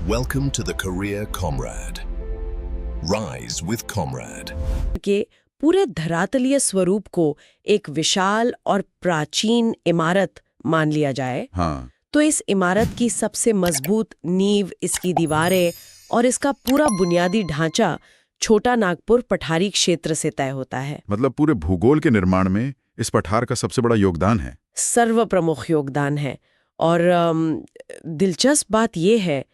Welcome to the Career Comrade. Rise with Comrade. के पूरे धरातलीय स्वरूप को एक विशाल और प्राचीन इमारत मान लिया जाए, हाँ, तो इस इमारत की सबसे मजबूत नींव, इसकी दीवारें और इसका पूरा बुनियादी ढांचा छोटा नागपुर पठारी क्षेत्र से तय होता है। मतलब पूरे भूगोल के निर्माण में इस पठार का सबसे बड़ा योगदान है। सर्वप्रमुख योगदान है। और दिलचस्प बात यह है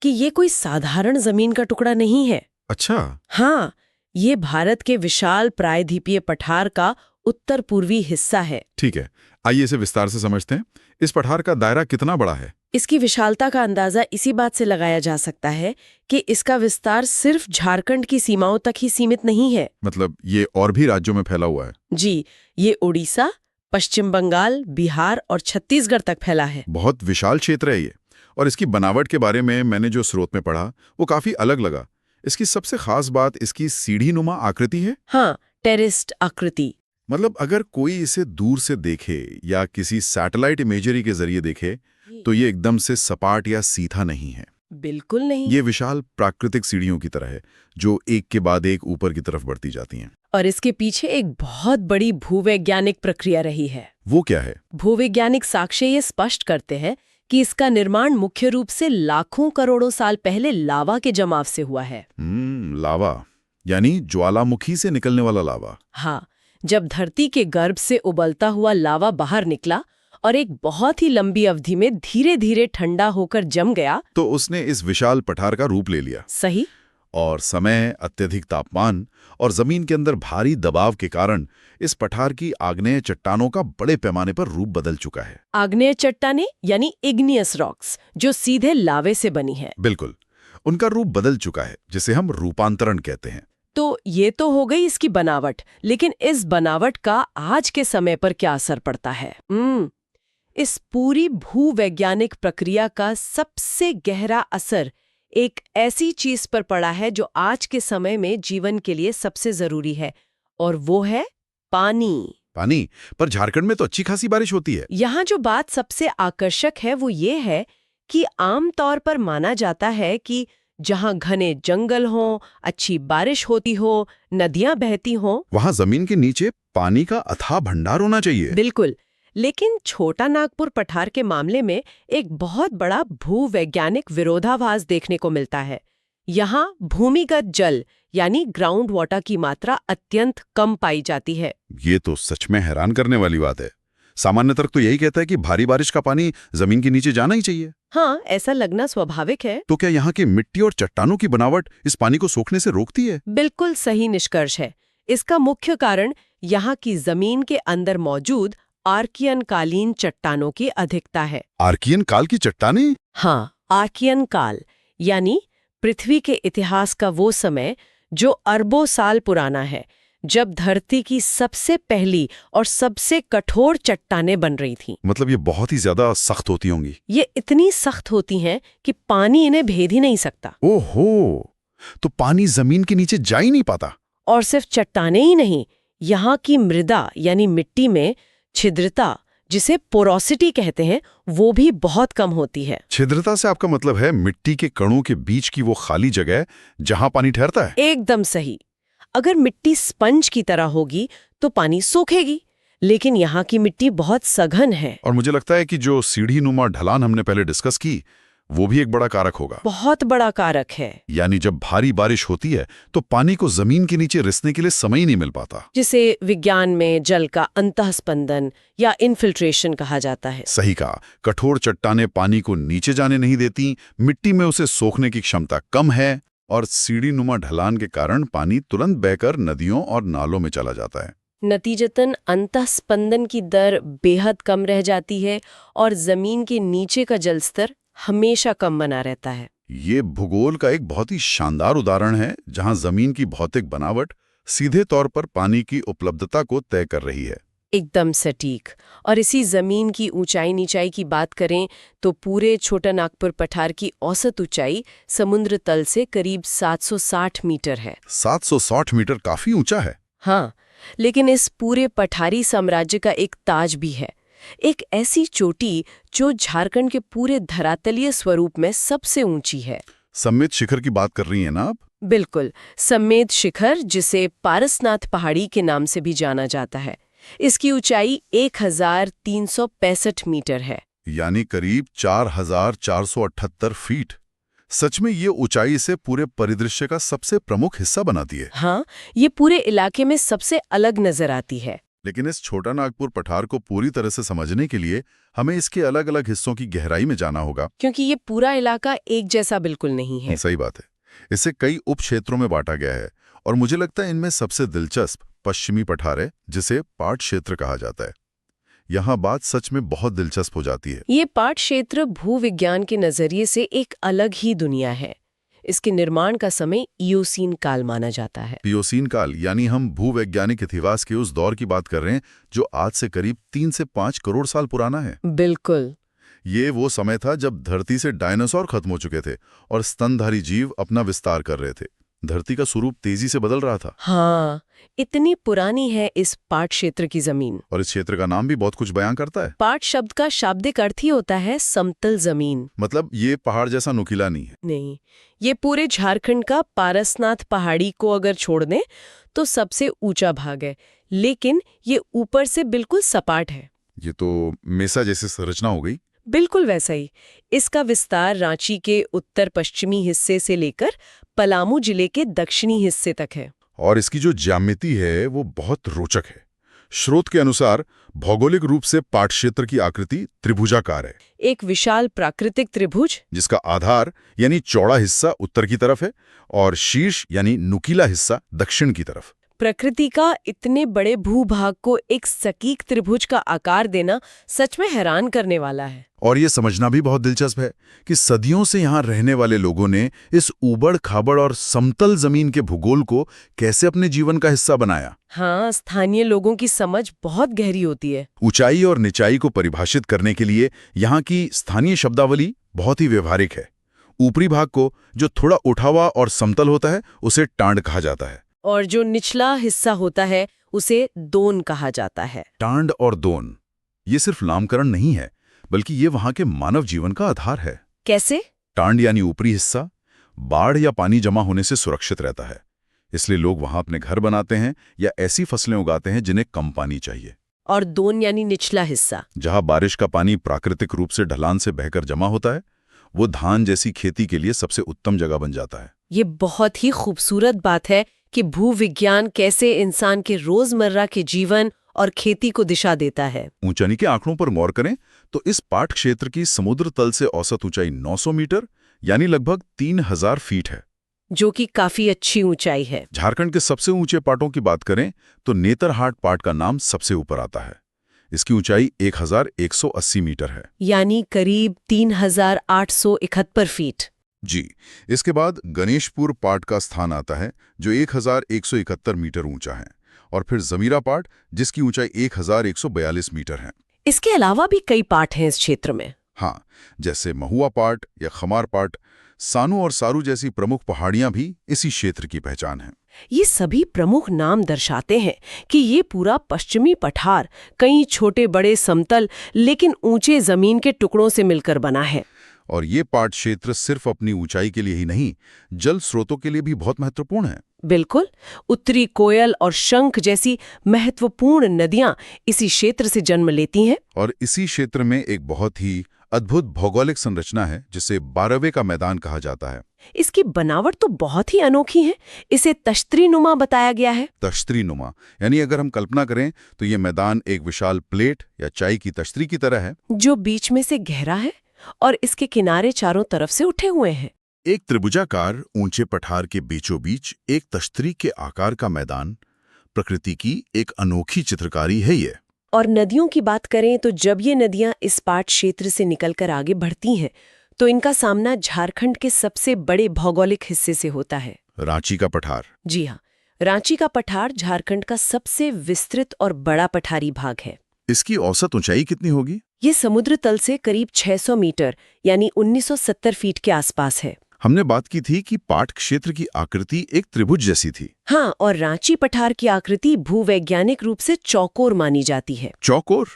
कि ये कोई साधारण जमीन का टुकड़ा नहीं है। अच्छा, हाँ, ये भारत के विशाल प्रायद्वीपीय पठार का उत्तर पूर्वी हिस्सा है। ठीक है, आइए इसे विस्तार से समझते हैं। इस पठार का दायरा कितना बड़ा है? इसकी विशालता का अंदाजा इसी बात से लगाया जा सकता है कि इसका विस्तार सिर्फ झारखंड की सीमाओं तक ही सीमित नहीं है। मतलब ये और भी राज्यों में फैला हुआ है? जी, ये उड़ीसा, पश्चिम बंगाल, बिहार और छत्तीसगढ़ तक फैला है। बहुत विशाल क्षेत्र है ये। और इसकी बनावट के बारे में मैंने जो स्रोत में पढ़ा वो काफी अलग लगा। इसकी सबसे खास बात इसकी सीढ़ी-नुमा आकृति है। हाँ, टेरेस्ड आकृति। मतलब अगर कोई इसे दूर से देखे या किसी सैटेलाइट इमेजरी के जरिए देखे तो ये एकदम से सपाट या सीधा नहीं है। बिल्कुल नहीं। ये विशाल प्राकृतिक सीढ़ियों की तरह है जो एक के बाद एक ऊपर की तरफ बढ़ती जाती हैं। और इसके पीछे एक बहुत बड़ी भूवैज्ञानिक प्रक्रिया रही है। वो क्या है? भूवैज्ञानिक साक्ष्य ये स्पष्ट करते हैं कि इसका निर्माण मुख्य रूप से लाखों करोड़ों साल पहले लावा के जमाव से हुआ है। लावा यानी ज्वालामुखी से निकलने वाला लावा। हाँ, जब धरती के गर्भ से उबलता हुआ लावा बाहर निकला और एक बहुत ही लंबी अवधि में धीरे धीरे ठंडा होकर जम गया, तो उसने इस विशाल पठार का रूप ले लिया। सही। और समय, अत्यधिक तापमान और जमीन के अंदर भारी दबाव के कारण इस पठार की आग्नेय चट्टानों का बड़े पैमाने पर रूप बदल चुका है। आग्नेय चट्टानें यानी इग्नियस रॉक्स, जो सीधे लावे से बनी है। बिल्कुल, उनका रूप बदल चुका है, जिसे हम रूपांतरण कहते हैं। तो ये तो हो गई इसकी बनावट, लेकिन इस बनावट का आज के समय पर क्या असर पड़ता है? इस पूरी भूवैज्ञानिक प्रक्रिया का सबसे गहरा असर एक ऐसी चीज पर पड़ा है जो आज के समय में जीवन के लिए सबसे जरूरी है, और वो है पानी। पानी? पर झारखंड में तो अच्छी खासी बारिश होती है। यहाँ जो बात सबसे आकर्षक है वो ये है कि आमतौर पर माना जाता है कि जहाँ घने जंगल हों, अच्छी बारिश होती हो, नदियां बहती हों, वहाँ जमीन के नीचे पानी का अथाह भंडार होना चाहिए। बिल्कुल। लेकिन छोटा नागपुर पठार के मामले में एक बहुत बड़ा भूवैज्ञानिक विरोधाभास देखने को मिलता है। यहाँ भूमिगत जल यानी ग्राउंड वाटर की मात्रा अत्यंत कम पाई जाती है। ये तो सच में हैरान करने वाली बात है। सामान्य तर्क तो यही कहता है कि भारी बारिश का पानी जमीन के नीचे जाना ही चाहिए। हाँ, ऐसा लगना स्वाभाविक है। तो क्या यहाँ की मिट्टी और चट्टानों की बनावट इस पानी को सोखने से रोकती है? बिल्कुल सही निष्कर्ष है। इसका मुख्य कारण यहाँ की जमीन के अंदर मौजूद आर्कियन कालीन चट्टानों की अधिकता है। आर्कियन काल की चट्टानें? हाँ, आर्कियन काल यानी पृथ्वी के इतिहास का वो समय जो अरबों साल पुराना है, जब धरती की सबसे पहली और सबसे कठोर चट्टानें बन रही थीं। मतलब ये बहुत ही ज्यादा सख्त होती होंगी। ये इतनी सख्त होती हैं कि पानी इन्हें भेद ही नहीं सकता। ओहो, तो पानी जमीन के नीचे जा ही नहीं पाता। और सिर्फ चट्टानें ही नहीं, यहाँ की मृदा यानी मिट्टी में छिद्रता, जिसे पोरोसिटी कहते हैं, वो भी बहुत कम होती है। छिद्रता से आपका मतलब है मिट्टी के कणों के बीच की वो खाली जगह जहां पानी ठहरता है? एकदम सही। अगर मिट्टी स्पंज की तरह होगी तो पानी सोखेगी, लेकिन यहाँ की मिट्टी बहुत सघन है। और मुझे लगता है कि जो सीढ़ी-नुमा ढलान हमने पहले डिस्कस की वो भी एक बड़ा कारक होगा। बहुत बड़ा कारक है। यानी जब भारी बारिश होती है तो पानी को जमीन के नीचे रिसने के लिए समय ही नहीं मिल पाता, जिसे विज्ञान में जल का अंतःस्पंदन या इन्फिल्ट्रेशन कहा जाता है। सही कहा। कठोर चट्टानें पानी को नीचे जाने नहीं देती, मिट्टी में उसे सोखने की क्षमता कम है, और सीढ़ी-नुमा ढलान के कारण पानी तुरंत बहकर नदियों और नालों में चला जाता है। नतीजतन अंतःस्पंदन की दर बेहद कम रह जाती है और जमीन के नीचे का जल स्तर हमेशा कम बना रहता है। ये भूगोल का एक बहुत ही शानदार उदाहरण है जहां जमीन की भौतिक बनावट सीधे तौर पर पानी की उपलब्धता को तय कर रही है। एकदम सटीक। और इसी जमीन की ऊंचाई नीचाई की बात करें तो पूरे छोटा नागपुर पठार की औसत ऊंचाई समुद्र तल से करीब 760 मीटर है। 760 मीटर काफी ऊंचा है। हाँ, लेकिन इस पूरे पठारी साम्राज्य का एक ताज भी है। एक ऐसी चोटी जो झारखंड के पूरे धरातलीय स्वरूप में सबसे ऊंची है। सम्मित शिखर की बात कर रही हैं ना आप? बिल्कुल, सम्मेद शिखर, जिसे पारसनाथ पहाड़ी के नाम से भी जाना जाता है। इसकी ऊंचाई 1365 मीटर है। यानी करीब 4478 फीट। सच में ये ऊंचाई से पूरे परिदृश्य का सबसे प्रमुख हिस्सा बनाती है। हाँ, ये पूरे इलाके में सबसे अलग नजर आती है। लेकिन इस छोटा नागपुर पठार को पूरी तरह से समझने के लिए हमें इसके अलग अलग हिस्सों की गहराई में जाना होगा, क्योंकि ये पूरा इलाका एक जैसा बिल्कुल नहीं है। सही बात है। इसे कई उप क्षेत्रों में बांटा गया है और मुझे लगता है इनमें सबसे दिलचस्प पश्चिमी पठार है, जिसे पाट क्षेत्र कहा जाता है। यहाँ बात सच में बहुत दिलचस्प हो जाती है। ये पाट क्षेत्र भूविज्ञान के नजरिए से एक अलग ही दुनिया है। इसके निर्माण का समय इयोसीन काल माना जाता है। इयोसीन काल यानी हम भूवैज्ञानिक इतिहास के उस दौर की बात कर रहे हैं जो आज से करीब 3 से 5 करोड़ साल पुराना है। बिल्कुल। ये वो समय था जब धरती से डायनासोर खत्म हो चुके थे और स्तनधारी जीव अपना विस्तार कर रहे थे। धरती का स्वरूप तेजी से बदल रहा था। हाँ, इतनी पुरानी है इस पाट क्षेत्र की जमीन। और इस क्षेत्र का नाम भी बहुत कुछ बयां करता है। पाट शब्द का शाब्दिक अर्थ ही होता है समतल जमीन। मतलब ये पहाड़ जैसा नुकीला नहीं है। नहीं, ये पूरे झारखंड का पारसनाथ पहाड़ी को अगर छोड़ दें तो सबसे ऊंचा भाग है, लेकिन ये ऊपर से बिल्कुल सपाट है। ये तो मेसा जैसी संरचना हो गई। बिल्कुल वैसा ही। इसका विस्तार रांची के उत्तर पश्चिमी हिस्से से लेकर पलामू जिले के दक्षिणी हिस्से तक है। और इसकी जो ज्यामिति है वो बहुत रोचक है। स्रोत के अनुसार भौगोलिक रूप से पाट क्षेत्र की आकृति त्रिभुजाकार है। एक विशाल प्राकृतिक त्रिभुज, जिसका आधार यानी चौड़ा हिस्सा उत्तर की तरफ है और शीर्ष यानी नुकीला हिस्सा दक्षिण की तरफ। प्रकृति का इतने बड़े भूभाग को एक सटीक त्रिभुज का आकार देना सच में हैरान करने वाला है। और ये समझना भी बहुत दिलचस्प है कि सदियों से यहाँ रहने वाले लोगों ने इस ऊबड़ खाबड़ और समतल जमीन के भूगोल को कैसे अपने जीवन का हिस्सा बनाया। हाँ, स्थानीय लोगों की समझ बहुत गहरी होती है। ऊंचाई और निचाई को परिभाषित करने के लिए यहाँ की स्थानीय शब्दावली बहुत ही व्यवहारिक है। ऊपरी भाग को, जो थोड़ा उठा हुआ और समतल होता है, उसे टांड कहा जाता है। और जो निचला हिस्सा होता है उसे दोन कहा जाता है। टांड और दोन ये सिर्फ नामकरण नहीं है, बल्कि ये वहां के मानव जीवन का आधार है। कैसे? टांड यानी ऊपरी हिस्सा बाढ़ या पानी जमा होने से सुरक्षित रहता है, इसलिए लोग वहां अपने घर बनाते हैं या ऐसी फसलें उगाते हैं जिन्हें कम पानी चाहिए। और दोन यानी निचला हिस्सा, जहां बारिश का पानी प्राकृतिक रूप से ढलान से बहकर जमा होता है, वो धान जैसी खेती के लिए सबसे उत्तम जगह बन जाता है। ये बहुत ही खूबसूरत बात है कि भूविज्ञान कैसे इंसान के रोजमर्रा के जीवन और खेती को दिशा देता है। ऊंचाई के आंकड़ों पर गौर करें तो इस पाट क्षेत्र की समुद्र तल से औसत ऊंचाई 900 मीटर यानी लगभग 3000 फीट है, जो कि काफी अच्छी ऊंचाई है। झारखंड के सबसे ऊंचे पाटों की बात करें तो नेतरहाट पाट का नाम सबसे ऊपर आता है। इसकी ऊंचाई 1180 मीटर है, यानी करीब 3871 फीट। जी। इसके बाद गणेशपुर पाट का स्थान आता है जो 1171 मीटर ऊंचा है, और फिर जमीरा पाट जिसकी ऊंचाई 1142 मीटर है। इसके अलावा भी कई पाट हैं इस क्षेत्र में। हाँ, जैसे महुआ पाट या खमार पाट, सानू और सारू जैसी प्रमुख पहाड़ियां भी इसी क्षेत्र की पहचान है। ये सभी प्रमुख नाम दर्शाते हैं कि ये पूरा पश्चिमी पठार कई छोटे बड़े समतल लेकिन ऊंचे जमीन के टुकड़ों से मिलकर बना है। और ये पाट क्षेत्र सिर्फ अपनी ऊंचाई के लिए ही नहीं, जल स्रोतों के लिए भी बहुत महत्वपूर्ण है। बिल्कुल, उत्तरी कोयल और शंख जैसी महत्वपूर्ण नदियां इसी क्षेत्र से जन्म लेती हैं। और इसी क्षेत्र में एक बहुत ही अद्भुत भौगोलिक संरचना है जिसे 12वें का मैदान कहा जाता है। इसकी बनावट तो बहुत ही अनोखी है। इसे तश्तरीनुमा बताया गया है। तश्तरीनुमा यानी अगर हम कल्पना करें तो ये मैदान एक विशाल प्लेट या चाय की तश्तरी की तरह है, जो बीच में से गहरा है और इसके किनारे चारों तरफ से उठे हुए हैं। एक त्रिभुजाकार ऊंचे पठार के बीचों बीच एक तश्तरी के आकार का मैदान, प्रकृति की एक अनोखी चित्रकारी है ये। और नदियों की बात करें तो जब ये नदियां इस पाट क्षेत्र से निकलकर आगे बढ़ती हैं तो इनका सामना झारखंड के सबसे बड़े भौगोलिक हिस्से से होता है, रांची का पठार। जी हाँ, रांची का पठार झारखंड का सबसे विस्तृत और बड़ा पठारी भाग है। इसकी औसत ऊंचाई कितनी होगी? ये समुद्र तल से करीब 600 मीटर यानी 1970 फीट के आसपास है। हमने बात की थी कि पाट क्षेत्र की आकृति एक त्रिभुज जैसी थी। हाँ, और रांची पठार की आकृति भूवैज्ञानिक रूप से चौकोर मानी जाती है। चौकोर?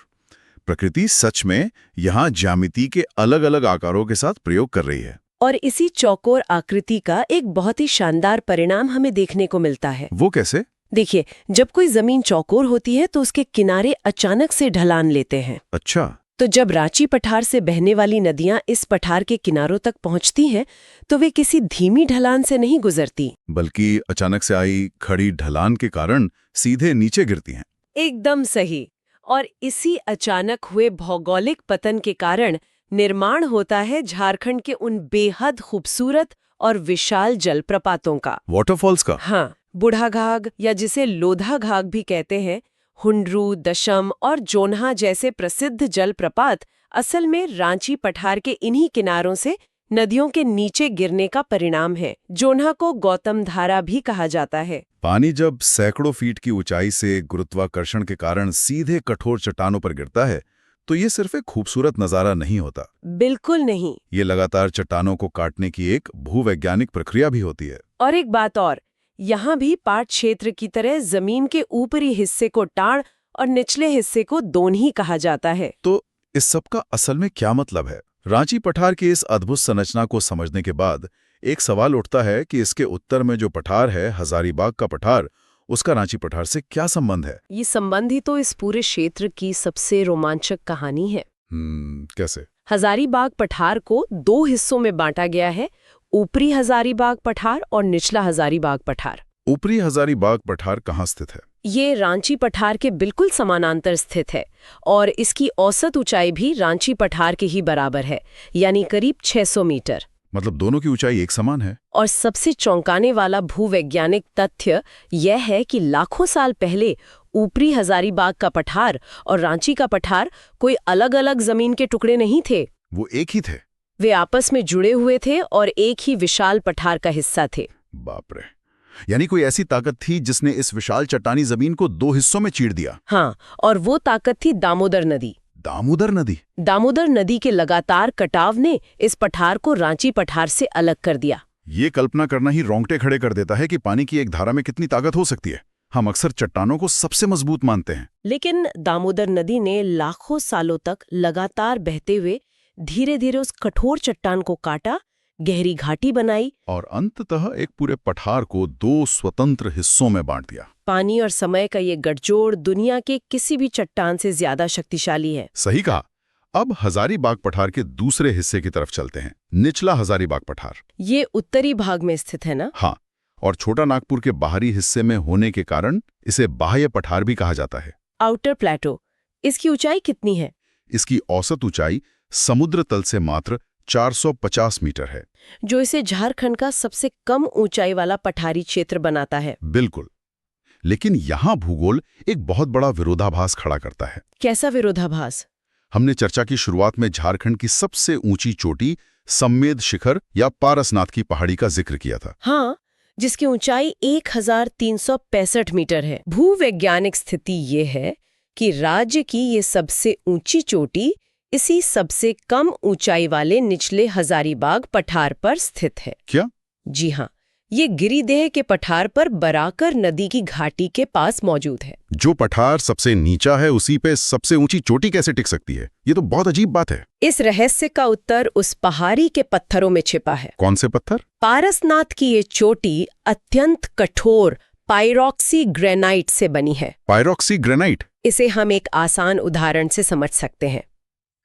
प्रकृति सच में यहाँ ज्यामिति के अलग अलग आकारों के साथ प्रयोग कर रही है। और इसी चौकोर आकृति का एक बहुत ही शानदार परिणाम हमें देखने को मिलता है। वो कैसे? देखिए, जब कोई जमीन चौकोर होती है तो उसके किनारे अचानक से ढलान लेते हैं। अच्छा। तो जब रांची पठार से बहने वाली नदियां इस पठार के किनारों तक पहुंचती हैं, तो वे किसी धीमी ढलान से नहीं गुजरती, बल्कि अचानक से आई खड़ी ढलान के कारण सीधे नीचे गिरती हैं। एकदम सही। और इसी अचानक हुए भौगोलिक पतन के कारण निर्माण होता है झारखंड के उन बेहद खूबसूरत और विशाल जलप्रपातों का। वाटरफॉल्स का? हाँ, बूढ़ाघाघ या जिसे लोधाघाघ भी कहते हैं, हुंड्रू, दशम और जोन्हा जैसे प्रसिद्ध जलप्रपात असल में रांची पठार के इन्हीं किनारों से नदियों के नीचे गिरने का परिणाम है। जोन्हा को गौतम धारा भी कहा जाता है। पानी जब सैकड़ों फीट की ऊंचाई से गुरुत्वाकर्षण के कारण सीधे कठोर चट्टानों पर गिरता है, तो ये सिर्फ एक खूबसूरत नजारा नहीं होता। बिल्कुल नहीं। ये लगातार चट्टानों को काटने की एक भूवैज्ञानिक प्रक्रिया भी होती है। और एक बात और, यहाँ भी पाट क्षेत्र की तरह जमीन के ऊपरी हिस्से को टाड़ और निचले हिस्से को दोनही कहा जाता है। तो इस सब का असल में क्या मतलब है? रांची पठार की इस अद्भुत संरचना को समझने के बाद एक सवाल उठता है कि इसके उत्तर में जो पठार है, हजारीबाग का पठार, उसका रांची पठार से क्या संबंध है? ये संबंध ही तो इस पूरे क्षेत्र की सबसे रोमांचक कहानी है। कैसे? हजारीबाग पठार को दो हिस्सों में बांटा गया है, ऊपरी हजारीबाग पठार और निचला हजारीबाग पठार। ऊपरी हजारीबाग पठार कहाँ स्थित है? ये रांची पठार के बिल्कुल समानांतर स्थित है और इसकी औसत ऊंचाई भी रांची पठार के ही बराबर है, यानी करीब 600 मीटर। मतलब दोनों की ऊंचाई एक समान है। और सबसे चौंकाने वाला भूवैज्ञानिक तथ्य यह है कि लाखों साल पहले ऊपरी हजारीबाग का पठार और रांची का पठार कोई अलग अलग जमीन के टुकड़े नहीं थे। वो एक ही थे। वे आपस में जुड़े हुए थे और एक ही विशाल पठार का हिस्सा थे। बाप रे, यानी कोई ऐसी ताकत थी जिसने इस विशाल चट्टानी जमीन को दो हिस्सों में चीर दिया। हाँ, और वो ताकत थी दामोदर नदी। दामोदर नदी? दामोदर नदी के लगातार कटाव ने इस पठार को रांची पठार से अलग कर दिया। ये कल्पना करना ही रोंगटे खड़े कर देता है कि पानी की एक धारा में कितनी ताकत हो सकती है। हम अक्सर चट्टानों को सबसे मजबूत मानते हैं, लेकिन दामोदर नदी ने लाखों सालों तक लगातार बहते हुए धीरे धीरे उस कठोर चट्टान को काटा, गहरी घाटी बनाई और अंततः एक पूरे पठार को दो स्वतंत्र हिस्सों में बांट दिया। पानी और समय का ये गठजोड़ दुनिया के किसी भी चट्टान से ज्यादा शक्तिशाली है। सही कहा। अब हजारीबाग पठार के दूसरे हिस्से की तरफ चलते हैं, निचला हजारीबाग पठार। ये उत्तरी भाग में स्थित है ना? हाँ, और छोटा नागपुर के बाहरी हिस्से में होने के कारण इसे बाह्य पठार भी कहा जाता है। आउटर प्लेटो। इसकी ऊंचाई कितनी है? इसकी औसत ऊंचाई समुद्र तल से मात्र 450 मीटर है, जो इसे झारखंड का सबसे कम ऊंचाई वाला पठारी क्षेत्र बनाता है। बिल्कुल। लेकिन यहाँ भूगोल एक बहुत बड़ा विरोधाभास खड़ा करता है। कैसा विरोधाभास? हमने चर्चा की शुरुआत में झारखंड की सबसे ऊंची चोटी सम्मेद शिखर या पारसनाथ की पहाड़ी का जिक्र किया था। हाँ, जिसकी ऊंचाई 1365 मीटर है। भूवैज्ञानिक स्थिति ये है कि राज्य की ये सबसे ऊंची चोटी इसी सबसे कम ऊंचाई वाले निचले हजारीबाग पठार पर स्थित है। क्या? जी हाँ, ये गिरिदेह के पठार पर बराकर नदी की घाटी के पास मौजूद है। जो पठार सबसे नीचा है उसी पे सबसे ऊंची चोटी कैसे टिक सकती है? ये तो बहुत अजीब बात है। इस रहस्य का उत्तर उस पहाड़ी के पत्थरों में छिपा है। कौन से पत्थर? पारसनाथ की ये चोटी अत्यंत कठोर पाइरोक्सी ग्रेनाइट से बनी है। पाइरोक्सी ग्रेनाइट? इसे हम एक आसान उदाहरण से समझ सकते हैं।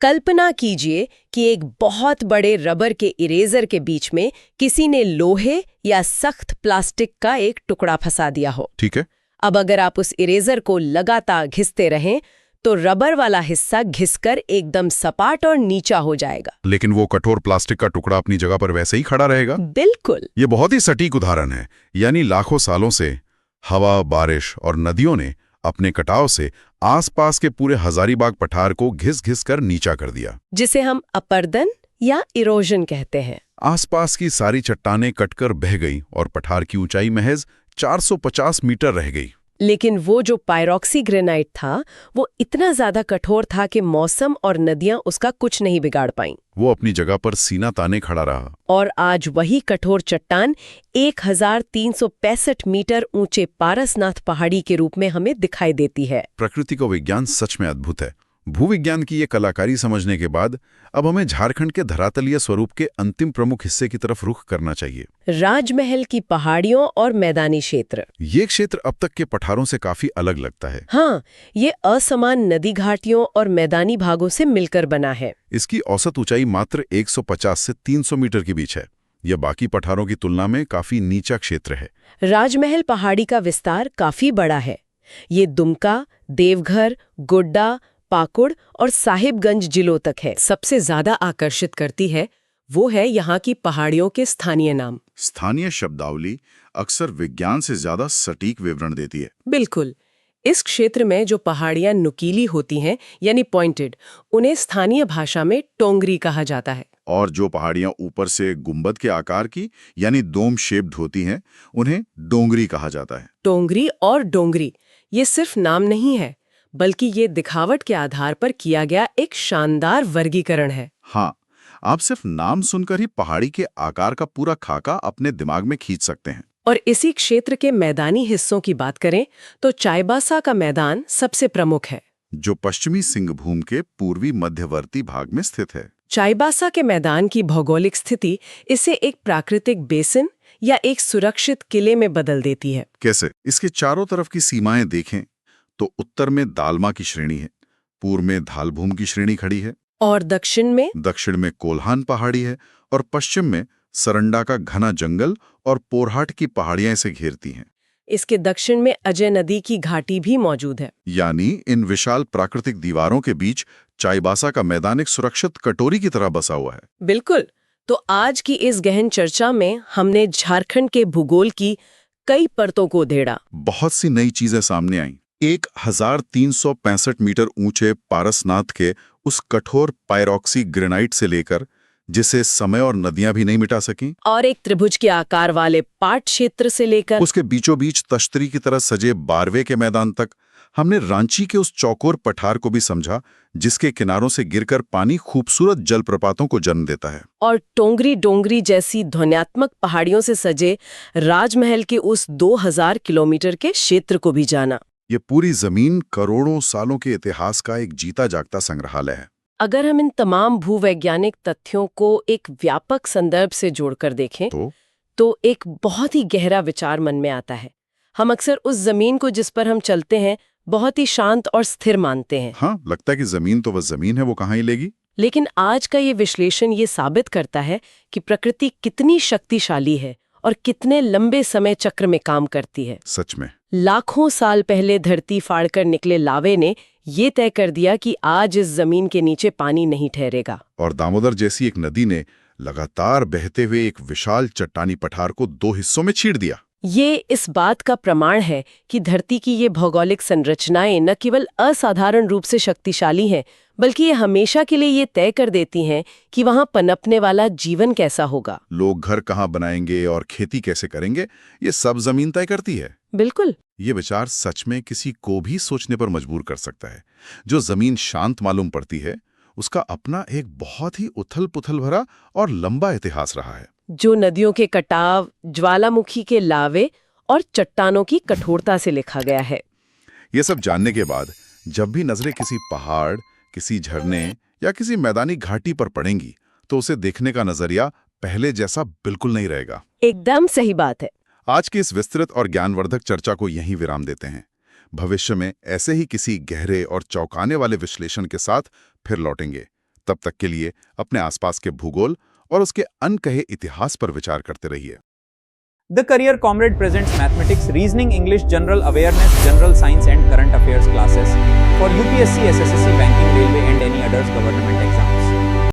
कल्पना कीजिए कि एक बहुत बड़े रबर के इरेजर के बीच में किसी ने लोहे या सख्त प्लास्टिक का एक टुकड़ा फंसा दिया हो। ठीक है। अब अगर आप उस इरेजर को लगातार घिसते रहें तो रबर वाला हिस्सा घिसकर एकदम सपाट और नीचा हो जाएगा। लेकिन वो कठोर प्लास्टिक का टुकड़ा अपनी जगह पर वैसे ही खड़ा रहेगा। बिल्कुल। ये बहुत ही सटीक उदाहरण है। यानी लाखों सालों से हवा, बारिश और नदियों ने अपने कटाव से आसपास के पूरे हजारीबाग पठार को घिस-घिस कर नीचा कर दिया, जिसे हम अपरदन या इरोजन कहते हैं। आसपास की सारी चट्टानें कटकर बह गई और पठार की ऊंचाई महज 450 मीटर रह गई। लेकिन वो जो पाइरोक्सी ग्रेनाइट था वो इतना ज्यादा कठोर था कि मौसम और नदियां उसका कुछ नहीं बिगाड़ पाईं। वो अपनी जगह पर सीना ताने खड़ा रहा। और आज वही कठोर चट्टान 1365 मीटर ऊंचे पारसनाथ पहाड़ी के रूप में हमें दिखाई देती है। प्रकृति का विज्ञान सच में अद्भुत है भूविज्ञान की ये कलाकारी समझने के बाद अब हमें झारखंड के धरातलीय स्वरूप के अंतिम प्रमुख हिस्से की तरफ रुख करना चाहिए। राजमहल की पहाड़ियों और मैदानी क्षेत्र। ये क्षेत्र अब तक के पठारों से काफी अलग लगता है। हाँ, ये असमान नदी घाटियों और मैदानी भागों से मिलकर बना है। इसकी औसत ऊंचाई मात्र 150 से 300 मीटर के बीच है। यह बाकी पठारों की तुलना में काफी नीचा क्षेत्र है। राजमहल पहाड़ी का विस्तार काफी बड़ा है। ये दुमका, देवघर, गोड्डा, पाकुड़ और साहिबगंज जिलों तक है। सबसे ज्यादा आकर्षित करती है वो है यहाँ की पहाड़ियों के स्थानीय नाम। स्थानीय शब्दावली अक्सर विज्ञान से ज्यादा सटीक विवरण देती है। बिल्कुल। इस क्षेत्र में जो पहाड़ियाँ नुकीली होती हैं यानी पॉइंटेड, उन्हें स्थानीय भाषा में टोंगरी कहा जाता है। और जो पहाड़ियां ऊपर से गुंबद के आकार की यानी डोम शेप्ड होती हैं, उन्हें डोंगरी कहा जाता है। टोंगरी और डोंगरी ये सिर्फ नाम नहीं है, बल्कि ये दिखावट के आधार पर किया गया एक शानदार वर्गीकरण है। हाँ, आप सिर्फ नाम सुनकर ही पहाड़ी के आकार का पूरा खाका अपने दिमाग में खींच सकते हैं। और इसी क्षेत्र के मैदानी हिस्सों की बात करें तो चाईबासा का मैदान सबसे प्रमुख है, जो पश्चिमी सिंहभूम के पूर्वी मध्यवर्ती भाग में स्थित है। चाईबासा के मैदान की भौगोलिक स्थिति इसे एक प्राकृतिक बेसिन या एक सुरक्षित किले में बदल देती है। कैसे? इसके चारों तरफ की सीमाएं देखें तो उत्तर में दालमा की श्रेणी है, पूर्व में धालभूम की श्रेणी खड़ी है, और दक्षिण में कोल्हान पहाड़ी है, और पश्चिम में सरंडा का घना जंगल और पोरहाट की पहाड़ियां इसे घेरती हैं। इसके दक्षिण में अजय नदी की घाटी भी मौजूद है। यानी इन विशाल प्राकृतिक दीवारों के बीच चाईबासा का मैदान एक सुरक्षित कटोरी की तरह बसा हुआ है। बिल्कुल। तो आज की इस गहन चर्चा में हमने झारखंड के भूगोल की कई परतों को उधेड़ा। बहुत सी नई चीजें सामने आईं। 1365 मीटर ऊंचे पारसनाथ के उस कठोर पायरोक्सी ग्रेनाइट से लेकर जिसे समय और नदियां भी नहीं मिटा सकीं, और एक त्रिभुज के आकार वाले पाट क्षेत्र से लेकर उसके बीचों बीच तश्तरी की तरह सजे बारवे के मैदान तक, हमने रांची के उस चौकोर पठार को भी समझा जिसके किनारों से गिरकर पानी खूबसूरत जलप्रपातों को जन्म देता है। और टोंगरी डोंगरी जैसी ध्वन्यात्मक पहाड़ियों से सजे राजमहल के उस 2000 किलोमीटर के क्षेत्र को भी जाना। ये पूरी जमीन करोड़ों सालों के इतिहास का एक जीता जागता संग्रहालय है। अगर हम इन तमाम भूवैज्ञानिक तथ्यों को एक व्यापक संदर्भ से जोड़कर देखें तो एक बहुत ही गहरा विचार मन में आता है। हम अक्सर उस जमीन को जिस पर हम चलते हैं बहुत ही शांत और स्थिर मानते हैं। हाँ, लगता है कि जमीन तो बस जमीन है, वो कहाँ ही लेगी। लेकिन आज का ये विश्लेषण ये साबित करता है कि प्रकृति कितनी शक्तिशाली है और कितने लंबे समय चक्र में काम करती है। सच में लाखों साल पहले धरती फाड़कर निकले लावे ने ये तय कर दिया कि आज इस जमीन के नीचे पानी नहीं ठहरेगा। और दामोदर जैसी एक नदी ने लगातार बहते हुए एक विशाल चट्टानी पठार को 2 हिस्सों में चीर दिया। ये इस बात का प्रमाण है कि धरती की ये भौगोलिक संरचनाएं न केवल असाधारण रूप से शक्तिशाली हैं, बल्कि ये हमेशा के लिए ये तय कर देती हैं कि वहां पनपने वाला जीवन कैसा होगा। लोग घर कहाँ बनाएंगे और खेती कैसे करेंगे, ये सब जमीन तय करती है। बिल्कुल। ये विचार सच में किसी को भी सोचने पर मजबूर कर सकता है। जो जमीन शांत मालूम पड़ती है, उसका अपना एक बहुत ही उथल पुथल भरा और लंबा इतिहास रहा है, जो नदियों के कटाव, ज्वालामुखी के लावे और चट्टानों की कठोरता से लिखा गया है। ये सब जानने के बाद जब भी नजरें किसी पहाड़, किसी झरने या किसी मैदानी घाटी पर पड़ेंगी, तो उसे देखने का नजरिया पहले जैसा बिल्कुल नहीं रहेगा। एकदम सही बात है। आज की इस विस्तृत और ज्ञानवर्धक चर्चा को यहीं विराम देते हैं। भविष्य में ऐसे ही किसी गहरे और चौंकाने वाले विश्लेषण के साथ फिर लौटेंगे। तब तक के लिए अपने आसपास के भूगोल और उसके अनकहे इतिहास पर विचार करते रहिए। The Career Comrade presents mathematics, reasoning, English, general awareness, general science and current affairs classes for UPSC, SSSC, banking, railway and any others government exams.